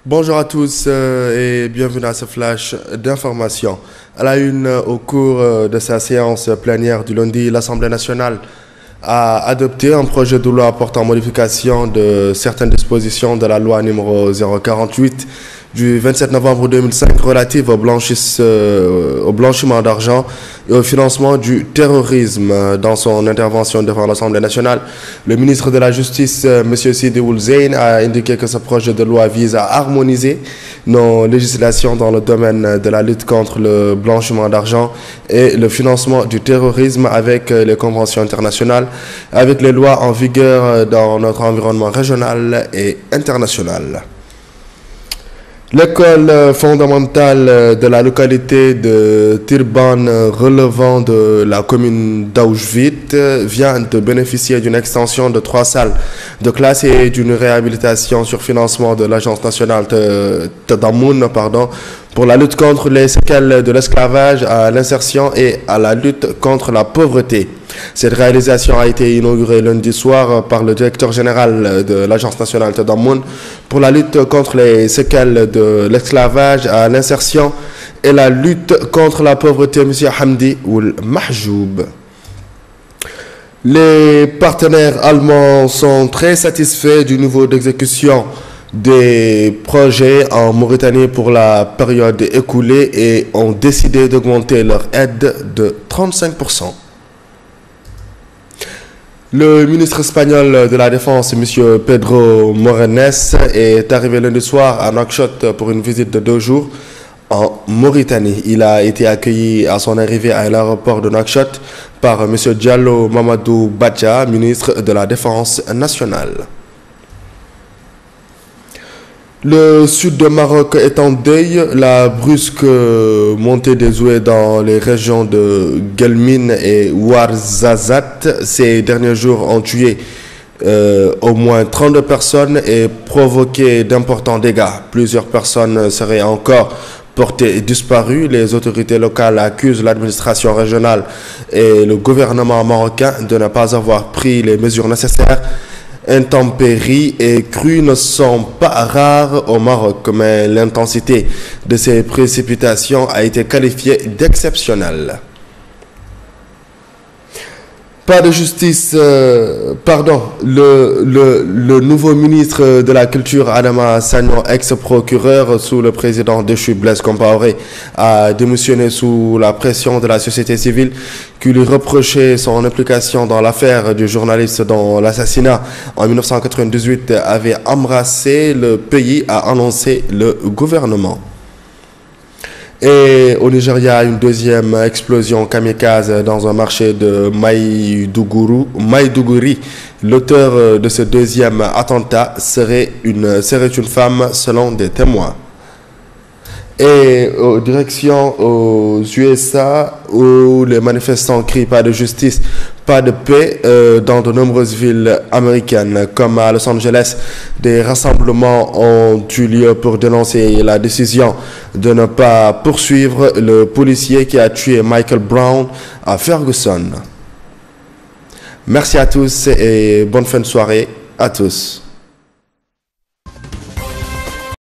Bonjour à tous et bienvenue à ce flash d'information. À la une, au cours de sa séance plénière du lundi, l'Assemblée nationale a adopté un projet de loi portant modification de certaines dispositions de la loi numéro 048 du 27 novembre 2005 relative au blanchiment d'argent et au financement du terrorisme. Dans son intervention devant l'Assemblée nationale, le ministre de la Justice, M. Sidi Ould Zeine, a indiqué que ce projet de loi vise à harmoniser nos législations dans le domaine de la lutte contre le blanchiment d'argent et le financement du terrorisme avec les conventions internationales, avec les lois en vigueur dans notre environnement régional et international. L'école fondamentale de la localité de Tirban relevant de la commune d'Auschwitz vient de bénéficier d'une extension de 3 salles de classe et d'une réhabilitation sur financement de l'Agence nationale Tadammoun pour la lutte contre les séquelles de l'esclavage, à l'insertion et à la lutte contre la pauvreté. Cette réalisation a été inaugurée lundi soir par le directeur général de l'Agence nationale Tadammoun pour la lutte contre les séquelles de l'esclavage, à l'insertion et la lutte contre la pauvreté, M. Hamdi Ould Mahjoub. Les partenaires allemands sont très satisfaits du niveau d'exécution des projets en Mauritanie pour la période écoulée et ont décidé d'augmenter leur aide de 35%. Le ministre espagnol de la Défense, M. Pedro Morenes, est arrivé lundi soir à Nouakchott pour une visite de 2 jours en Mauritanie. Il a été accueilli à son arrivée à l'aéroport de Nouakchott par M. Diallo Mamadou Badja, ministre de la Défense nationale. Le sud de Maroc est en deuil. La brusque montée des eaux dans les régions de Guelmine et Ouarzazate ces derniers jours ont tué au moins 32 personnes et provoqué d'importants dégâts. Plusieurs personnes seraient encore portées disparues. Les autorités locales accusent l'administration régionale et le gouvernement marocain de ne pas avoir pris les mesures nécessaires. Intempéries et crues ne sont pas rares au Maroc, mais l'intensité de ces précipitations a été qualifiée d'exceptionnelle. Pas de justice, le nouveau ministre de la Culture, Adama Sagnon, ex-procureur sous le président déchu Blaise Compaoré, a démissionné sous la pression de la société civile qui lui reprochait son implication dans l'affaire du journaliste dont l'assassinat en 1998 avait embrassé le pays, a annoncé le gouvernement. Et au Nigeria, une deuxième explosion kamikaze dans un marché de Maïdougouri. L'auteur de ce deuxième attentat serait une femme selon des témoins. Et direction aux USA où les manifestants crient pas de justice, pas de paix dans de nombreuses villes américaines comme à Los Angeles. Des rassemblements ont eu lieu pour dénoncer la décision de ne pas poursuivre le policier qui a tué Michael Brown à Ferguson. Merci à tous et bonne fin de soirée à tous.